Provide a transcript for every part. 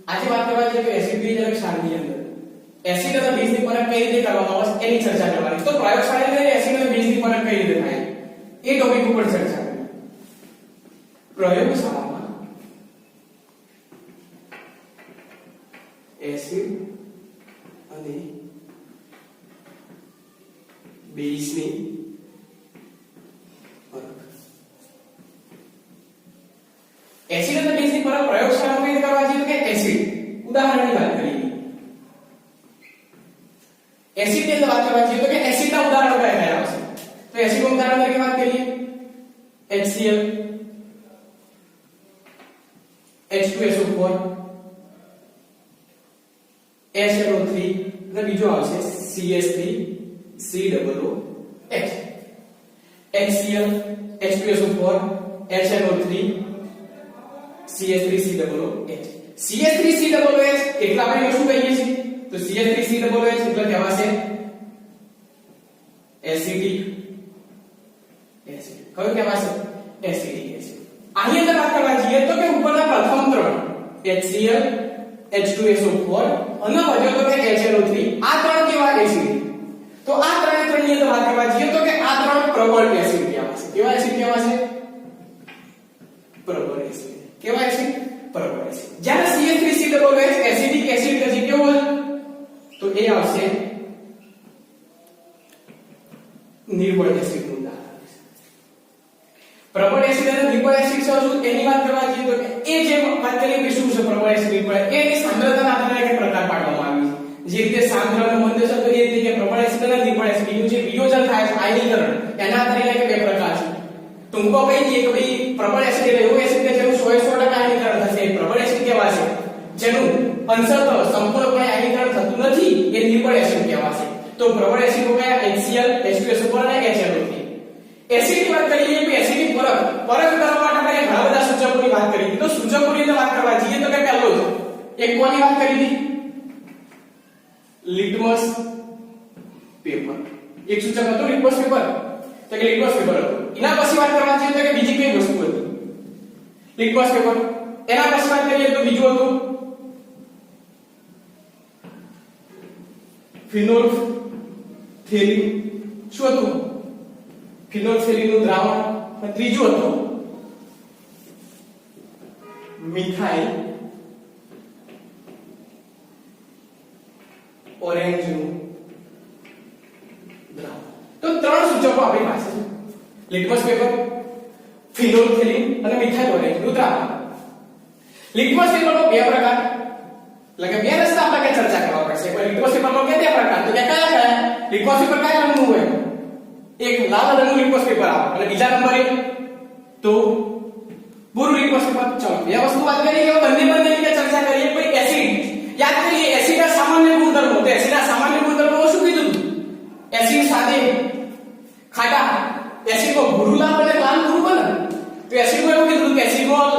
આજે વાત કરવા જઈએ તો એસિડ બેઝ અને ક્ષારની અંદર એસિડ અને બેઝની પરખ કઈ રીતે કરવામાં આવે એની ચર્ચા કરવાની. તો પ્રયોગશાળાની અંદર એસિડ અને બેઝની પરખ કઈ રીતે થાય એ ટોપિક ઉપર ચર્ચા કરીએ. પ્રયોગશાળામાં એસિડ અને બેઝની પરખ. એસિડ અને બેઝની પરખ પ્રયોગશાળામાં કઈ રીતે કરવા જઈએ તો કે એસિડ ઉદાહરણની વાત કરીએ. એસિડ ની વાત કરવા જઈએ તો કે એસિડ ના ઉદાહરણો કયા કયા આવશે? તો એસિડ નું ઉદાહરણ તરીકે વાત કરીએ HCl, H2SO4, HNO3 અને બીજો આવશે CH3COOH. HCl, H2SO4, HNO3, CH3COOH. CH3COOH એટલે આપણે શું કહીએ છીએ? તો CH3COOH એટલે કહેવાશે એસિડિક એસિડ. કયું કહેવાશે? Acidic acid. આની અંદર વાત કરવા જઈએ તો કે ઉપરના પ્રથમ ત્રણ HCl, H2SO4 અને વધ્યો તો કે HNO3 આ ત્રણ કેવા એસિડ? તો આ ત્રણે ત્રણની અંદર વાત કરવા જઈએ તો કે આ ત્રણ પ્રબળ એસિડ કહેવાશે. કેવા એસિડ કહેવાશે? પ્રબળ એસિડ. કેવા એસિડ? પ્રબળ એસિડ. જ્યારે CH3COOH એસિડિક એસિડ કે કેવો હોય તો એ આવશે નિર્બળ એસિડ નું ઉદાહરણ. પ્રબળ એસિડ અને નિર્બળ એસિડ શું એની વાત કરવા જઈએ તો એ જે વાત કરીએ કે શું છે પ્રબળ એસિડ નિર્બળ એની સાંદ્રતાના આધારે એક પ્રકાર પાડવામાં આવી છે. જે રીતે સાંદ્ર અને મંદ છે તો એ રીતે પ્રબળ એસિડ અને નિર્બળ એસિડ નું જે વિયોજન થાય છે આયનીકરણ એના આધારે કે બે પ્રકાર છે. ટૂંકો કહી દઈએ કે ભાઈ પ્રબળ એસિડ એટલે એવું એસિડ કે જેનું 100% આયનીકરણ થશે એ પ્રબળ એસિડ કહેવાશે. જેનું અંશતઃ સંપૂર્ણપણે આયનીકરણ થતું નથી એ નિર્બળ એસિડ કહેવાશે. તો પ્રબળ એસિડ કયા? HCl, H2SO4 અને HNO3. એસિડની વાત કરીએ તો એસિડની પરખ કરવા માટે આપણે ઘણા બધા સૂચકોની વાત કરી હતી. તો સૂચકોની અંદર વાત કરવા જઈએ તો કે પહેલો જ એક કોની વાત કરી હતી? Litmus paper. એક સૂચક હતું લિટમસ પેપર. તો કે લિટમસ પેપર હતું. એના પછી વાત કરવા જઈએ તો કે બીજી કઈ વસ્તુ હતી? Litmus paper. એના પછી વાત કરીએ તો બીજું હતું ફિનોલ્ફથેલિન. શું હતું? ફિનોલ્ફથેલિન નું દ્રાવણ. અને ત્રીજું હતું મિથાઇલ ઓરેન્જ નું દ્રાવણ. તો ત્રણ સૂચકો આપણી પાસે છે. લિટમસ પેપર, ફિનોલ્ફથેલિન અને મિથાઇલ ઓરેન્જ નું દ્રાવણ. લિટમસ પેપરનો બે પ્રકાર એટલે કે બે રસ્તા આપણે ચર્ચા કરવા પડશે. કોઈ લિટમસ પેપરનો બે પ્રકાર તો કયા કયા? લિટમસ પેપર કયા રંગનું હોય? એક લાલ રંગનું લિટમસ પેપર આવે અને બીજા નંબરે તો ભૂરું લિટમસ પેપર. ચલો બે વસ્તુ વાત કરીએ કે બંને રીતે ચર્ચા કરીએ. કોઈ એસિડ યાદ કરીએ એસિડના સામાન્ય ગુણધર્મો. તો એસિડના સામાન્ય ગુણધર્મો શું કીધું? એસિડ સાથે ખાટા, એસિડમાં ભૂરું લાલ અને લાલ ભૂરું બને. તો એસિડમાં એવું કીધું કે એસિડમાં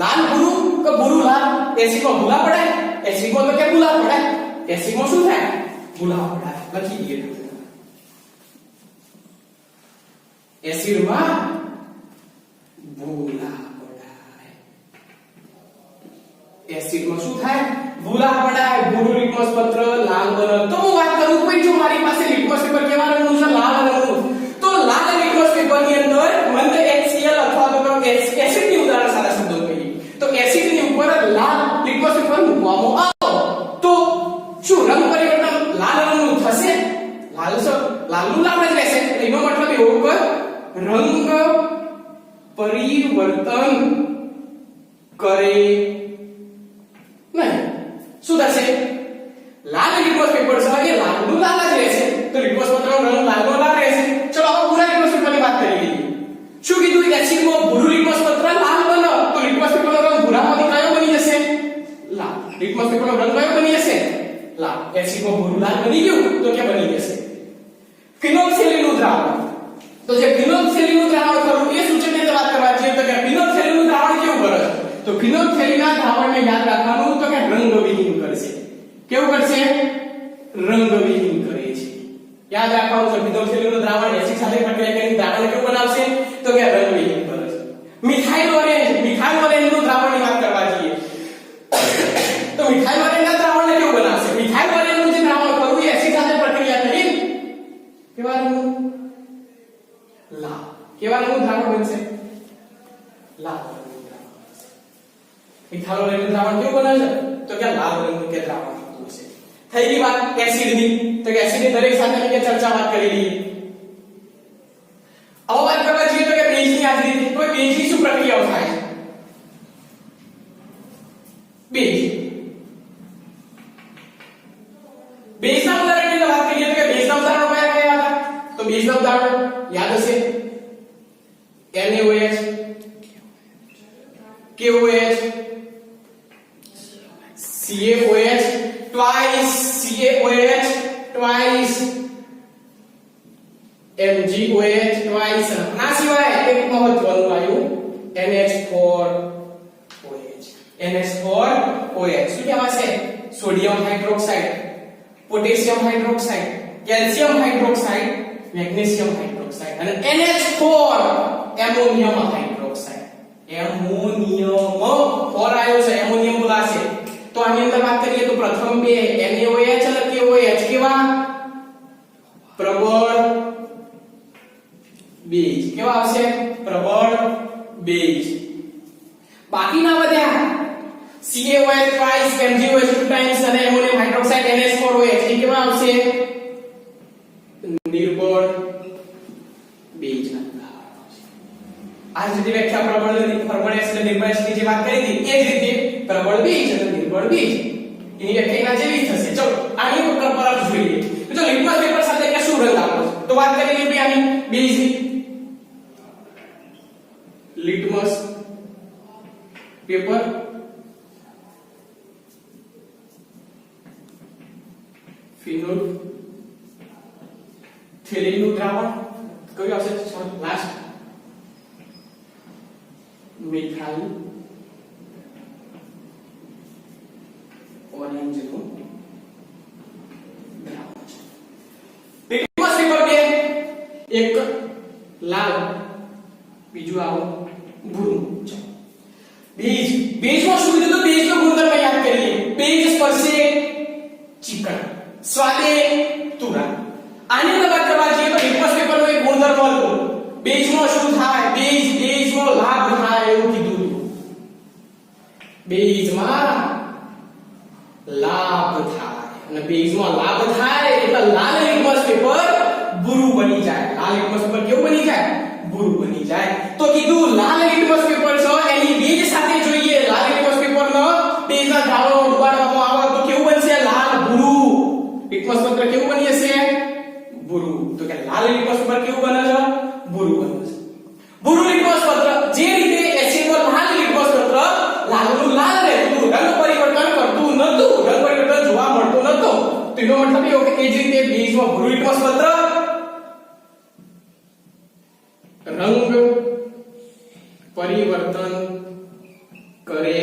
લાલ ભૂરું કે ભૂરું લાલ? એસિડમાં ભૂલા પડાય? એસિડમાં તો કે ભૂલા પડાય. એસિડમાં શું થાય? ભૂલા પડાય. લખી દઈએ. એસિડમાં ભૂલા પડાય. એસિડમાં શું થાય? ભૂલા પડાય. ભૂરું લિટમસ પત્ર લાલ બને. તો હું વાત કરું કોઈ જો મારી પાસે લિટમસ પેપર કેવા રંગનું છે? લાલ રંગનું. તો લાલ લિટમસ પેપરની અંદર મંદ HCl અથવા તો એસિડની ઉદાહરણ સારા શબ્દો કહીએ તો એસિડની ઉપર લાલ લિટમસ પેપર મૂકવામાં આવે તો શું રંગ પરિવર્તન લાલ રંગનું થશે? લાલનું લાલ જ રહેશે. એનો મતલબ એવો કે રંગ પરિવર્તન કરે નહીં. શું થશે? લાલ લિટમસ પેપર છે એ લાલનું લાલ જ રહેશે. તો લિટમસ પત્રનો રંગ લાલનો લાલ રહેશે. ચલો હવે ભૂરા લિટમસ પેપરની વાત કરી લઈએ. શું કીધું? એસિડમાં ભૂરું લિટમસ પત્ર લાલ બને તો લિટમસ પેપરનો રંગ ભૂરામાંથી કયો બની જશે? લાલ. લિટમસ પેપરનો રંગ કયો બની જશે? લાલ. એસિડમાં ભૂરું લાલ બની ગયું તો કે બની જશે ફિનોલ્ફથેલિનનું દ્રાવણ. તો જે ફિનોલ્ફથેલિનનું દ્રાવણ કરું એ સૂચકની વાત કરવા જઈએ તો કે ફિનોલ્ફથેલિનનું દ્રાવણ કેવું કરે છે? તો ફિનોલ્ફથેલિનના દ્રાવણને યાદ રાખવાનું તો કે રંગવિહીન કરશે. કેવું કરશે? રંગવિહીન કરે છે. યાદ રાખવાનું છે ફિનોલ્ફથેલિનનું દ્રાવણ એસિડ સાથે પ્રક્રિયા કરીને દ્રાવણ કેવું બનાવશે? તો કે રંગવિહીન કરે છે. મિથાઇલ ઓરેન્જનું દ્રાવણની વાત કરવા જઈએ મિથાઇલોરેટનું દ્રાવણ કેવું બને છે તો કે લાલ રંગનું કે દ્રાવણ થતું હશે. થઈ ગઈ વાત એસિડની, તો કે એસિડની દરેક સાથે કે ચર્ચા વાત કરી લઈએ. હવે વાત કરવા જઈએ તો કે બેઝની હાજરીથી, તો બેઝની શું પ્રક્રિયાઓ થાય છે? બેઝના ઉદાહરણની વાત કરીએ તો કે બેઝના ઉદાહરણો કયા કયા હતા? તો બેઝના ઉદાહરણો યાદ હશે NaOH, KOH, CaOH, twice CaOH, twice MgOH, twice ના સિવાય એક મહત્વનું આવ્યું NH4OH. NH4OH શું કહેવાશે? Sodium hydroxide, potassium hydroxide, calcium hydroxide, magnesium hydroxide અને NH4 ammonium hydroxide. Ammonium four આવ્યો છે, એમોનિયમ બોલાશે. તો આની અંદર વાત કરીએ તો પ્રથમ બે NaOH અને KOH કેવા? પ્રબળ બેઝ. કેવા આવશે? પ્રબળ બેઝ. બાકીના વધ્યા CaOH twice, MgOH two times અને એમોનિયમ હાઇડ્રોક્સાઇડ NH4OH એ કેવા આવશે? નિર્બળ બેઝના. આ જ રીતે વ્યાખ્યા પ્રબળ એસિડ અને નિર્બળ એસિડ ની જે વાત કરી હતી એ જ રીતે પ્રબળ બેઝ અને નિર્બળ બેઝ એની વ્યાખ્યા જેવી થશે. ચલો આની ઉપર પરત જોઈએ. તો લિટમસ પેપર સાથે કે શું રંગ આપો છો? તો વાત કરી લઈએ આની બેઝની. લિટમસ પેપર ફિનોલ થેલીનનું દ્રાવણ કયું આવશે? લાસ્ટ મિથાઇલ ઓરેન્જનું દ્રાવણ છે. લિટમસ પેપર બે, એક લાલ, બીજું આવું ભૂરું છે. બેઝ, બેઝમાં શું કીધું? તો બેઝનો ગુણધર્મ યાદ કરીએ. બેઝ સ્પર્શે ચીકણ, સ્વાદે તુરા. આની અંદર વાત કરવા જઈએ તો લિટમસ પેપરનો એક ગુણધર્મ હતો. બેઝમાં શું થાય? બેઝમાં લાભ થાય એવું કીધું. બેઝમાં લાભ થાય અને બેઝમાં લાભ થાય એટલે લાલ લિટમસ પેપર ભૂરું બની જાય. લાલ લિટમસ પેપર કેવું બની જાય? ભૂરું બની જાય. તો કીધું લાલ લિટમસ પેપર છે એની બેઝ સાથે જોઈએ. લાલ લિટમસ પેપરનો બેઝના દ્રાવણો ઉડાડવામાં આવે તો કેવું બનશે? લાલ ભૂરું. લિટમસ પેપર કેવું બની હશે? ભૂરું. તો કે લાલ લિટમસ પેપર કેવું બને છે? ભૂરું બને છે. ભૂરું લિટમસ પત્ર જે રીતે એસિડમાં લાલ લિટમસ પત્ર લાલનું લાલ રહેતું, રંગ પરિવર્તન કરતું નતું, રંગ પરિવર્તન જોવા મળતું નતું. તો એનો મતલબ એવો કે એ જ રીતે બેઝમાં ભૂરું લિટમસ પત્ર રંગ પરિવર્તન કરે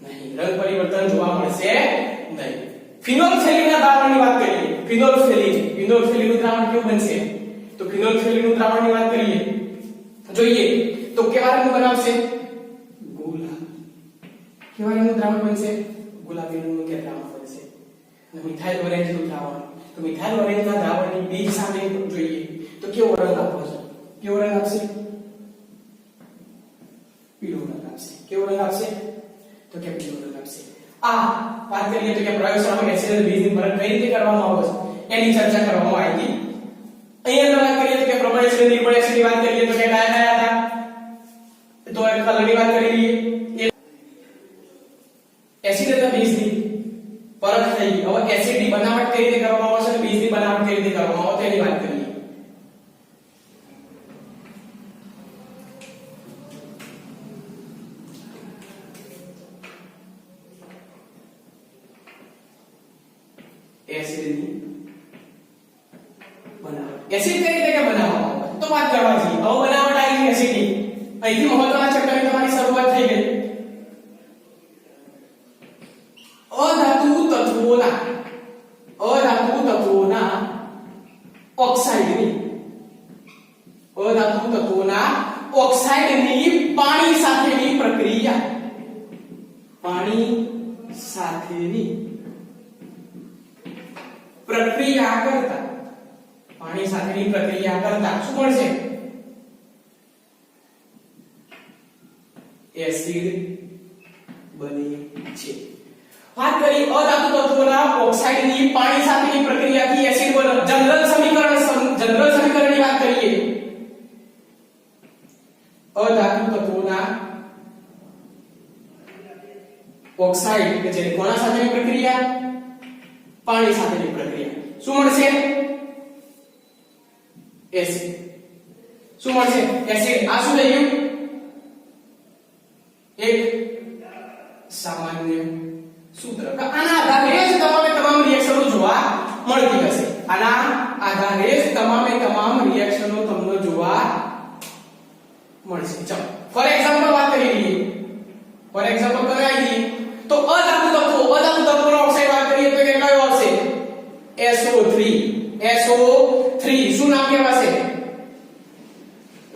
નહીં, રંગ પરિવર્તન જોવા મળશે નહીં. ફિનોલ્ફથેલિનના દ્રાવણની વાત કરીએ. ફિનોલ્ફથેલિનનું દ્રાવણ કેવું બનશે? તો ફિનોલ્ફથેલિનનું દ્રાવણની વાત કરીએ જોઈએ તો કેવા રંગનું બનાવશે? ગુલાબી. કેવા રંગનું દ્રાવણ બનશે? ગુલાબી રંગનું કે દ્રાવણ બનશે. અને મિથાઇલ ઓરેન્જનું દ્રાવણ, તો મિથાઇલ ઓરેન્જના દ્રાવણની બેઝ સામે જોઈએ તો કેવો રંગ આપશે? કેવો રંગ આપશે? પીળો રંગ આપશે. કેવો રંગ આપશે? તો કે પીળો રંગ આપશે. આ વાત કરીએ તો કે પ્રયોગશાળામાં એસિડ અને બેઝની ફરક કઈ રીતે કરવામાં આવે છે એની ચર્ચા કરવામાં આવી હતી. અહીંયા વાત કરીએ તો કે પ્રબળ એસિડ અને નિર્બળ એસિડની વાત કરીએ તો કે કયા કયા હતા? તો એક કલરની વાત કરી લઈએ. એસિડ અને બેઝની ફરક થઈ. હવે એસિડની બનાવટ કઈ રીતે કરવામાં આવે છે અને બેઝની બનાવટ કઈ રીતે કરવામાં આવે તેની વાત કરીએ. એસિડની બનાવટ. એસિડ કઈ રીતે બનાવવામાં આવે તો વાત કરવા જઈએ. હવે બનાવટ આવી છે એસિડની. અહીંથી મહત્વના ચેપ્ટરની તમારી શરૂઆત થઈ ગઈ. અધાતુ તત્વોના ઓક્સાઇડની પાણી સાથેની પ્રક્રિયા. પાણી સાથેની પ્રક્રિયા કરતા શું મળશે? એસિડ બને છે. વાત કરી અધાતુ તત્વોના ઓક્સાઇડની પાણી સાથેની પ્રક્રિયાથી એસિડ બને. જનરલ સમીકરણની વાત કરીએ. અધાતુ તત્વોના ઓક્સાઇડ કે જે કોના સાથેની પ્રક્રિયા? પાણી સાથેની પ્રક્રિયા. શું મળશે? એસિડ. શું મળશે? એસિડ. આ શું થઈ ગયું? એક સામાન્ય સૂત્ર. આના આધારે જ તમામ રિએક્શનો જોવા મળતી હશે. આના આધારે જ તમામ રિએક્શનો તમને જોવા મળશે. ચલો ફોર એક્ઝામ્પલ વાત કરી લઈએ. ફોર એક્ઝામ્પલ કરાવી દઈએ તો અધાતુ તત્વોનો ઓક્સાઇડ વાત કરીએ તો કે કયો આવશે? SO3. શું નામ કહેવાશે?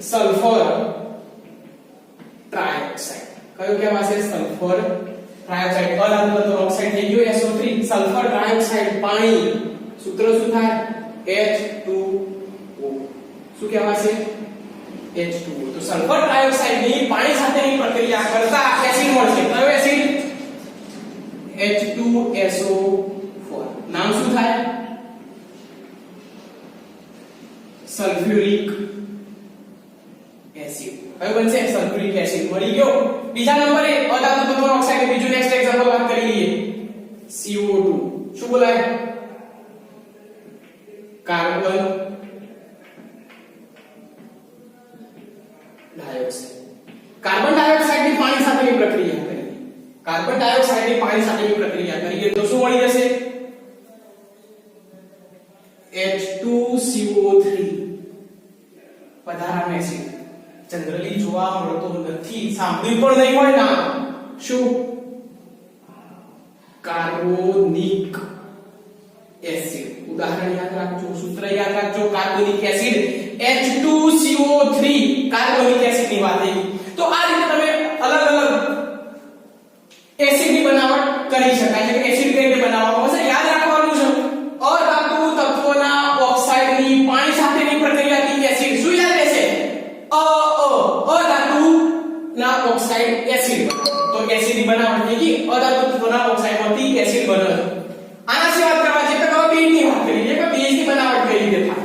Sulphur trioxide. કયો કહેવાશે? Sulphur trioxide. અધાતુ તત્વનો ઓક્સાઇડ થઈ ગયો SO3. સલ્ફર ટ્રાયોક્સાઇડ પાણી. સૂત્ર શું થાય? H2O. શું કહેવાશે? H2O. તો સલ્ફર ટ્રાયોક્સાઇડની પાણી સાથેની પ્રક્રિયા કરતા એસિડ મળશે. કયો એસિડ? H2SO4. નામ શું થાય? Sulphuric acid. કયો બનશે? Sulphuric acid. મળી ગયો. બીજા નંબરે અધાતુ તત્વનો ઓક્સાઇડ. બીજું નેક્સ્ટ એક્ઝામ્પલ વાત કરી લઈએ. CO2. શું બોલાય? Carbon dioxide. કાર્બન ડાયોક્સાઇડની પાણી સાથેની પ્રક્રિયા કરીએ. કાર્બન ડાયોક્સાઇડની પાણી સાથેની પ્રક્રિયા કરીએ તો શું મળી જશે? H2CO3. વધારાનો એસિડ. જનરલી જોવા મળતો નથી. સાંભળ્યું પણ નહીં હોય ના. શું? Carbonic acid. ઉદાહરણ યાદ રાખજો, સૂત્ર યાદ રાખજો. Carbonic acid H2CO3 carbonic acid ની વાત થઈ. તો આ રીતે તમે અલગ અલગ એસિડની બનાવટ કરી શકાય છે. એસિડ કઈ રીતે બનાવવામાં આવશે યાદ રાખવાનું છે. અધાતુ તત્વોના ઓક્સાઇડની પાણી સાથેની પ્રક્રિયાથી એસિડ. શું યાદ રહેશે? અધાતુના ઓક્સાઇડ એસિડ. તો એસિડની બનાવટ થઈ ગઈ. અધાતુ તત્વોના ઓક્સાઇડમાંથી એસિડ બને. આના સિવાય વાત કરવા જઈએ તો બેઝની વાત કરીએ કે બેઝની બનાવટ કઈ રીતે થાય.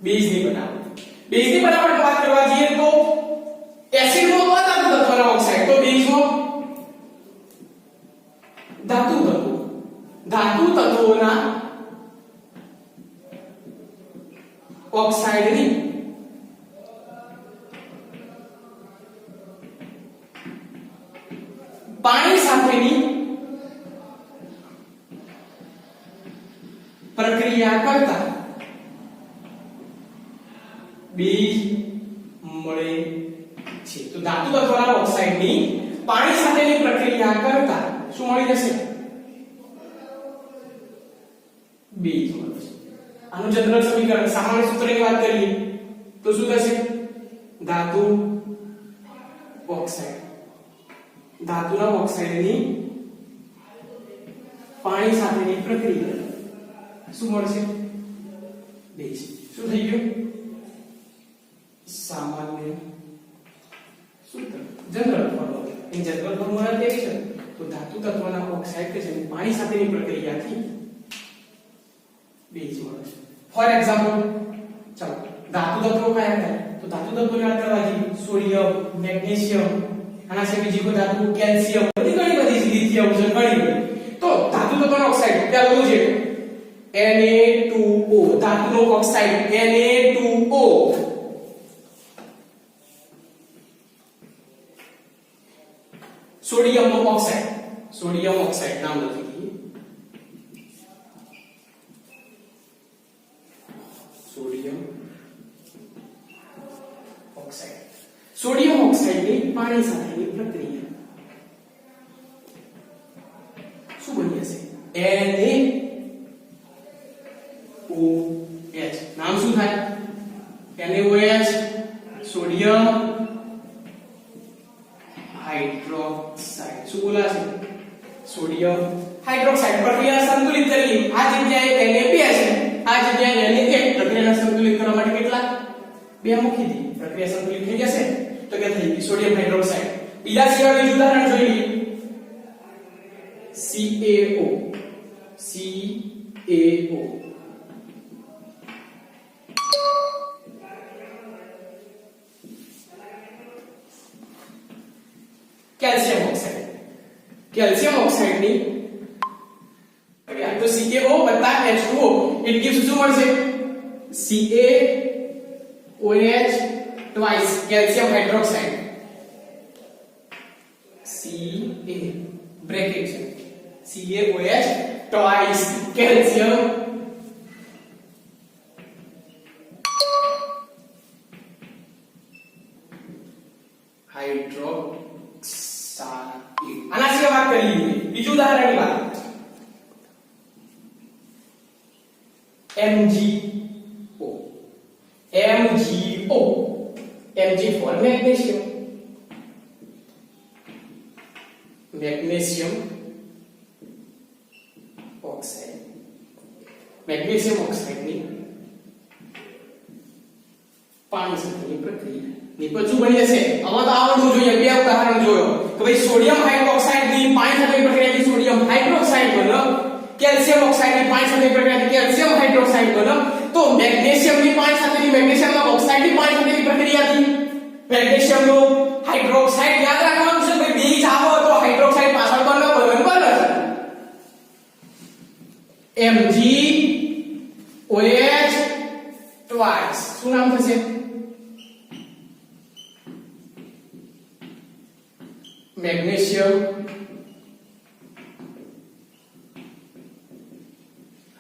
બેઝની બનાવટ વાત કરવા જઈએ તો એસિડમાં અધાતુ તત્વના ઓક્સાઇડ, તો બેઝમાં ધાતુ તત્વોના ઓક્સાઇડની પાણી સાથેની પ્રક્રિયા કરતા બેઝ મળે છે. તો ધાતુ તત્વના ઓક્સાઇડની પાણી સાથેની પ્રક્રિયા કરતા શું મળી જશે? બેઝ મળશે. આનું જનરલ સમીકરણ સામાન્ય સૂત્રની વાત કરીએ તો શું થશે? ધાતુ ઓક્સાઇડ. ધાતુના ઓક્સાઇડની પાણી સાથેની પ્રક્રિયા શું મળશે? બેઝ. શું થઈ ગયું? સામાન્ય સૂત્ર. General formula. એ જનરલ ફોર્મ્યુલા કેવી છે? તો ધાતુ તત્વના ઓક્સાઇડ કે જેની પાણી સાથેની પ્રક્રિયાથી બેઝ મળે છે. ફોર એક્ઝામ્પલ ચાલો ધાતુ તત્વો કયા કયા? તો ધાતુ તત્વોની વાત કરવા જઈએ સોડિયમ, મેગ્નેશિયમ, આના સિવાય બીજી કોઈ ધાતુ કેલ્શિયમ, ઘણી બધી લિથિયમ છે, ઘણી બધી. તો ધાતુ તત્વના ઓક્સાઇડ પહેલું છે Na2O. ધાતુનો ઓક્સાઇડ Na2O. સોડિયમ ઓક્સાઇડ નામ લખી દઈએ. સોડિયમ ઓક્સાઇડની પાણી સાથેની પ્રક્રિયા શું બની હશે? NaOH. નામ શું થાય? NaOH સોડિયમ હાઇડ્રોક્સાઇડ શું બોલાશે સોડિયમ હાઇડ્રોક્સાઇડ પ્રક્રિયા સંતુલિત કરી આ જગ્યાએ Na2 છે આ જગ્યાએ Na1 પ્રક્રિયાને સંતુલિત કરવા માટે કેટલા બે મૂકી દી પ્રક્રિયા સંતુલિત થઈ જશે તો કે થઈ ગઈ સોડિયમ હાઇડ્રોક્સાઇડ બીજા સિવાય બીજું ઉદાહરણ જોઈ લઈએ CaO કેલ્શિયમ ઓક્સાઇડ ની તો CaO H2O it gives શું મળશે CaOH twice calcium hydroxide Ca bracket છે CaOH twice calcium હાઇડ્રોક્સાઇડ આના સિવાય વાત કરી લઈએ બીજું ઉદાહરણની વાત MgO Mg for magnesium oxide magnesium oxide ની પાણી સાથેની પ્રક્રિયા ની પછી બની જશે આમાં તો આવડવું જોઈએ બે ઉદાહરણ જોયો કે ભાઈ સોડિયમ હાઇડ્રોક્સાઇડ ની પાણી સાથેની પ્રક્રિયાથી સોડિયમ હાઇડ્રોક્સાઇડ બને કેલ્શિયમ ઓક્સાઇડ ની પાણી સાથેની પ્રક્રિયાથી કેલ્શિયમ હાઇડ્રોક્સાઇડ બને તો મેગ્નેશિયમ ની પાણી સાથેની મેગ્નેશિયમ ઓક્સાઇડ ની પાણી સાથેની પ્રક્રિયાથી મેગ્નેશિયમ નો હાઇડ્રોક્સાઇડ યાદ રાખવાનું છે ભાઈ બેઝ આવો તો હાઇડ્રોક્સાઇડ પાછળ બને MgOH twice શું નામ થશે મેગ્નેશિયમ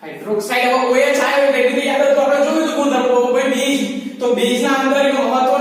હાઇડ્રોક્સાઇડ હવે OH આવ્યો એટલે યાદ તો આપણે જોયું હતું ગુણધર્મો ભાઈ બેઝ તો બેઝ ના અંદર એનું મહત્વ